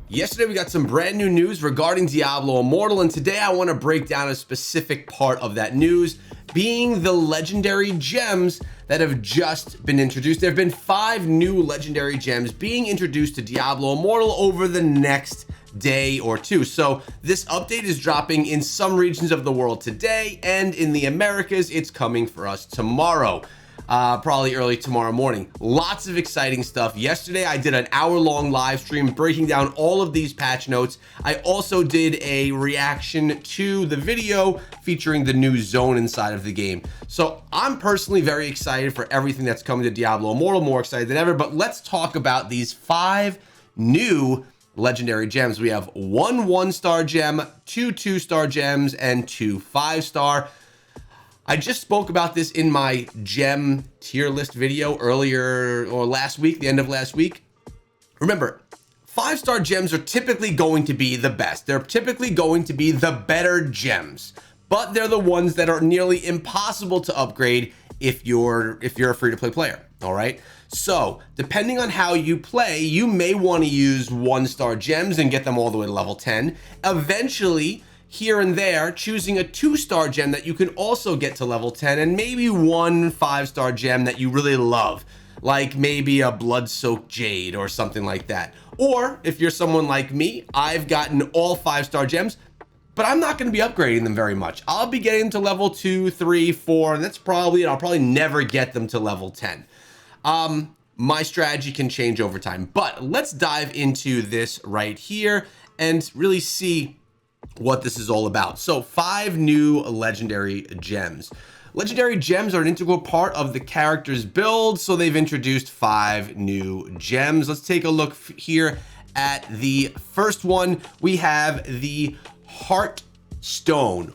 Yesterday we got some brand new news regarding Diablo Immortal, and today I want to break down a specific part of that news, being the legendary gems that have just been introduced. There have been 5 new legendary gems being introduced to Diablo Immortal over the next day or two. So this update is dropping in some regions of the world today, and in the Americas it's coming for us tomorrow. Probably early tomorrow morning. Lots of exciting stuff. Yesterday I did an hour-long live stream breaking down all of these patch notes. I also did a reaction to the video featuring the new zone inside of the game. So I'm personally very excited for everything that's coming to Diablo Immortal, more excited than ever. But let's talk about these 5 new legendary gems. We have 1 1-star gem, 2 2-star gems, and 2 5-star. I just spoke about this in my gem tier list video earlier or last week, the end of last week. Remember, 5-star gems are typically going to be the best. They're typically going to be the better gems, but they're the ones that are nearly impossible to upgrade if you're a free-to-play player, all right? So, depending on how you play, you may want to use 1-star gems and get them all the way to level 10. Eventually, here and there, choosing a 2-star gem that you can also get to level 10, and maybe 1 5-star gem that you really love, like maybe a blood-soaked jade or something like that. Or if you're someone like me, I've gotten all 5-star gems, but I'm not going to be upgrading them very much. I'll be getting to level 2, 3, 4, and that's probably, I'll probably never get them to level 10. My strategy can change over time, but let's dive into this right here and really see what this is all about. So 5 new legendary gems. Legendary gems are an integral part of the character's build, so they've introduced 5 new gems. Let's take a look here at the first one. We have the Heartstone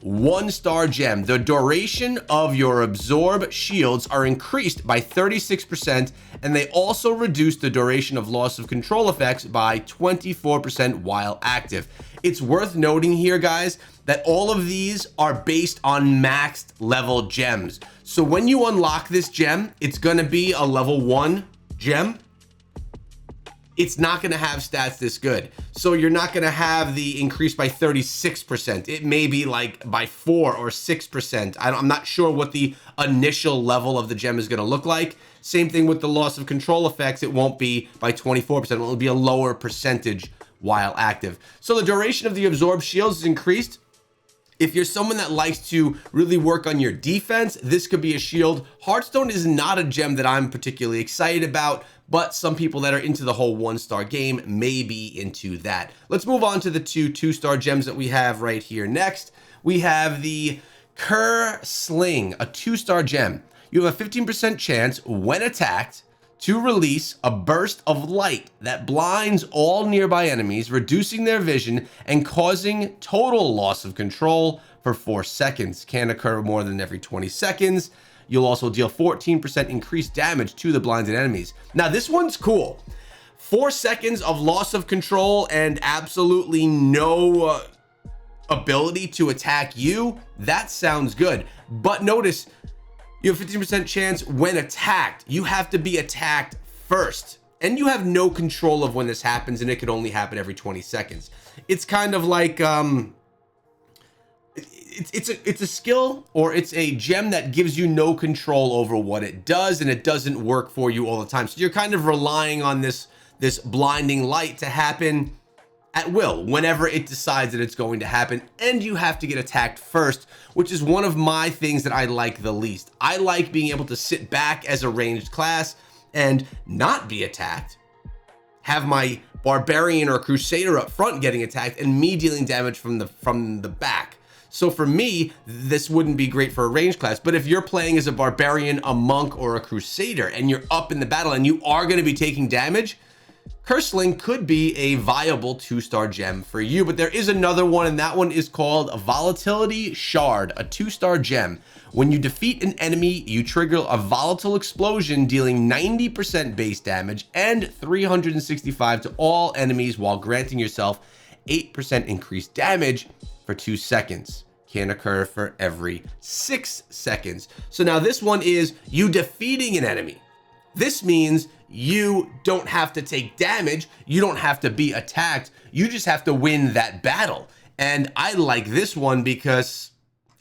1-star gem. The duration of your absorb shields are increased by 36%, and they also reduce the duration of loss of control effects by 24% while active. It's worth noting here, guys, that all of these are based on maxed level gems. So when you unlock this gem, it's going to be a level 1 gem. It's not going to have stats this good. So you're not going to have the increase by 36%. It may be like by 4 or 6%. I'm not sure what the initial level of the gem is going to look like. Same thing with the loss of control effects. It won't be by 24%. It will be a lower percentage while active. So the duration of the absorb shields is increased. If you're someone that likes to really work on your defense, this could be a shield. Heartstone is not a gem that I'm particularly excited about, but some people that are into the whole 1-star game may be into that. Let's move on to the 2 2-star gems that we have right here next. We have the Cursling, a 2-star gem. You have a 15% chance when attacked to release a burst of light that blinds all nearby enemies, reducing their vision and causing total loss of control for 4 seconds. Can occur more than every 20 seconds. You'll also deal 14% increased damage to the blinded enemies. Now, this one's cool. 4 seconds of loss of control and absolutely no ability to attack you. That sounds good. But notice, you have 15% chance when attacked. You have to be attacked first. And you have no control of when this happens, and it could only happen every 20 seconds. It's kind of like, it's a skill, or it's a gem that gives you no control over what it does, and it doesn't work for you all the time. So you're kind of relying on this blinding light to happen at will, whenever it decides that it's going to happen, and you have to get attacked first, which is one of my things that I like the least. I like being able to sit back as a ranged class and not be attacked, have my barbarian or crusader up front getting attacked, and me dealing damage from the back. So for me, this wouldn't be great for a ranged class, but if you're playing as a barbarian, a monk, or a crusader, and you're up in the battle and you are going to be taking damage, Cursling could be a viable 2-star gem for you. But there is another one, and that one is called Volatility Shard, a 2-star gem. When you defeat an enemy, you trigger a volatile explosion, dealing 90% base damage and 365 to all enemies, while granting yourself 8% increased damage for 2 seconds. Can occur for every 6 seconds. So now this one is you defeating an enemy. This means you don't have to take damage. You don't have to be attacked. You just have to win that battle. And I like this one because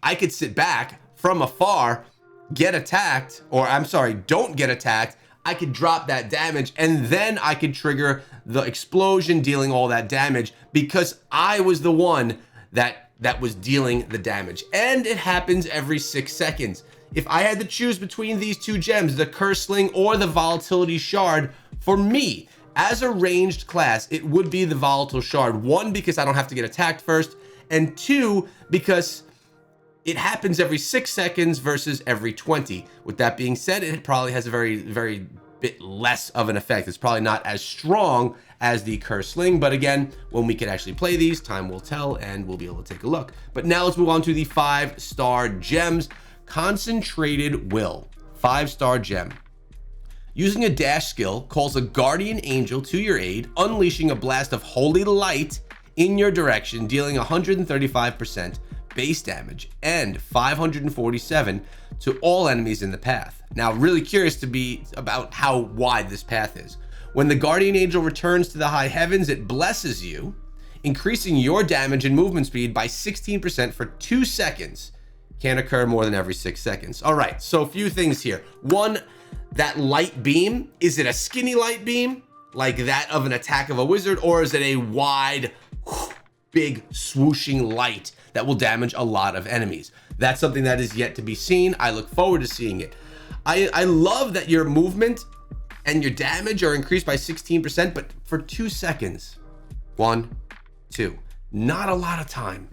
I could sit back from afar, get attacked, or I'm sorry, don't get attacked. I could drop that damage, and then I could trigger the explosion, dealing all that damage because I was the one that was dealing the damage. And it happens every 6 seconds. If I had to choose between these two gems, the Cursling or the Volatility Shard, for me, as a ranged class, it would be the Volatile Shard. One, because I don't have to get attacked first, and two, because it happens every 6 seconds versus every 20. With that being said, it probably has a very bit less of an effect. It's probably not as strong as the Cursling, but again, when we can actually play these, time will tell and we'll be able to take a look. But now let's move on to the 5-star gems. Concentrated Will, 5-star gem. Using a dash skill, calls a guardian angel to your aid, unleashing a blast of holy light in your direction, dealing 135% base damage and 547 to all enemies in the path. Now, really curious to be about how wide this path is. When the guardian angel returns to the high heavens, it blesses you, increasing your damage and movement speed by 16% for 2 seconds. Can occur more than every 6 seconds. All right, so a few things here. One, that light beam, is it a skinny light beam like that of an attack of a wizard, or is it a wide, big swooshing light that will damage a lot of enemies? That's something that is yet to be seen. I look forward to seeing it. I love that your movement and your damage are increased by 16%, but for 2 seconds. 1, 2, not a lot of time.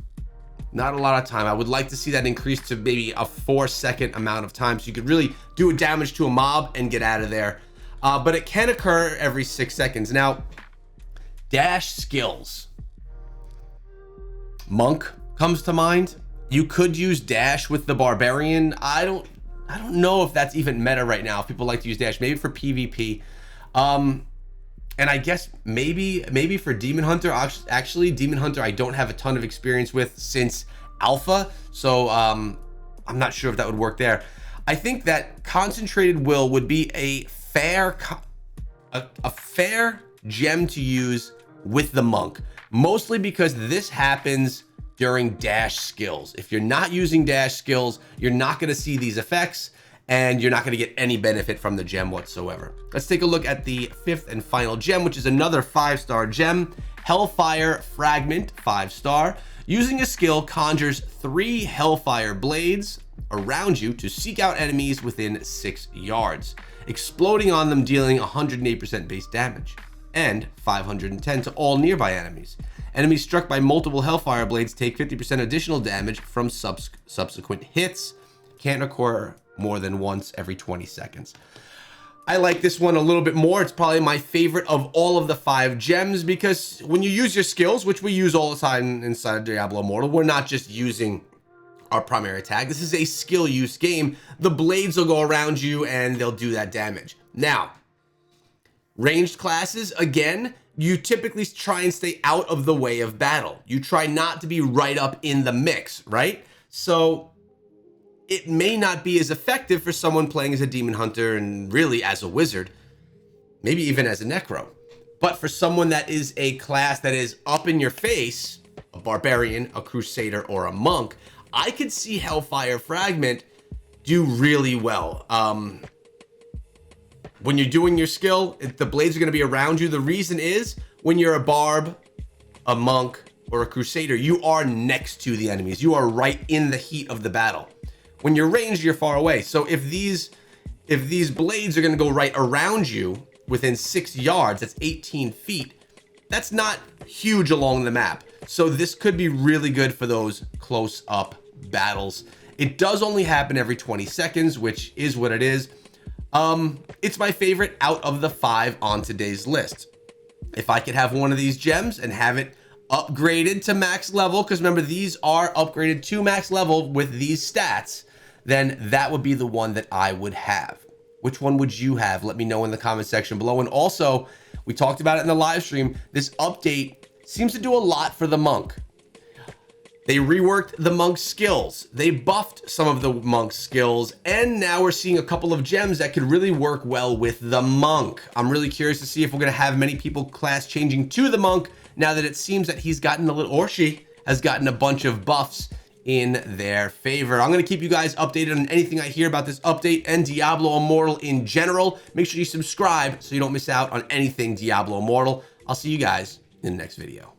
Not a lot of time. I would like to see that increase to maybe a 4-second amount of time, so you could really do a damage to a mob and get out of there. But it can occur every 6 seconds. Now, dash skills. Monk comes to mind. You could use dash with the barbarian. I don't know if that's even meta right now. If people like to use dash, maybe for PvP. And I guess maybe for Demon Hunter. Actually, Demon Hunter I don't have a ton of experience with since alpha, so I'm not sure if that would work there. I think that Concentrated Will would be a fair gem to use with the monk, mostly because this happens during dash skills. If you're not using dash skills, you're not going to see these effects, and you're not going to get any benefit from the gem whatsoever. Let's take a look at the 5th and final gem, which is another 5-star gem. Hellfire Fragment, 5-star. Using a skill, conjures 3 Hellfire blades around you to seek out enemies within 6 yards, exploding on them, dealing 108% base damage and 510 to all nearby enemies. Enemies struck by multiple Hellfire blades take 50% additional damage from subsequent hits. Can't occur more than once every 20 seconds. I like this one a little bit more. It's probably my favorite of all of the 5 gems, because when you use your skills, which we use all the time inside of Diablo Immortal, we're not just using our primary attack. This is a skill use game. The blades will go around you and they'll do that damage. Now, ranged classes, again, you typically try and stay out of the way of battle. You try not to be right up in the mix, right? So it may not be as effective for someone playing as a demon hunter and really as a wizard, maybe even as a necro. But for someone that is a class that is up in your face, a barbarian, a crusader, or a monk, I could see Hellfire Fragment do really well. When you're doing your skill, the blades are going to be around you. The reason is, when you're a barb, a monk, or a crusader, you are next to the enemies. You are right in the heat of the battle. When you're ranged, you're far away. So if these blades are going to go right around you within 6 yards, that's 18 feet. That's not huge along the map. So this could be really good for those close up battles. It does only happen every 20 seconds, which is what it is. It's my favorite out of the 5 on today's list. If I could have one of these gems and have it upgraded to max level, because remember, these are upgraded to max level with these stats, then that would be the one that I would have. Which one would you have? Let me know in the comment section below. And also, we talked about it in the live stream, this update seems to do a lot for the monk. They reworked the monk skills. They buffed some of the monk skills, and now we're seeing a couple of gems that could really work well with the monk. I'm really curious to see if we're going to have many people class changing to the monk now that it seems that he's gotten a little, or she has gotten a bunch of buffs in their favor. I'm going to keep you guys updated on anything I hear about this update and Diablo Immortal in general. Make sure you subscribe so you don't miss out on anything Diablo Immortal. I'll see you guys in the next video.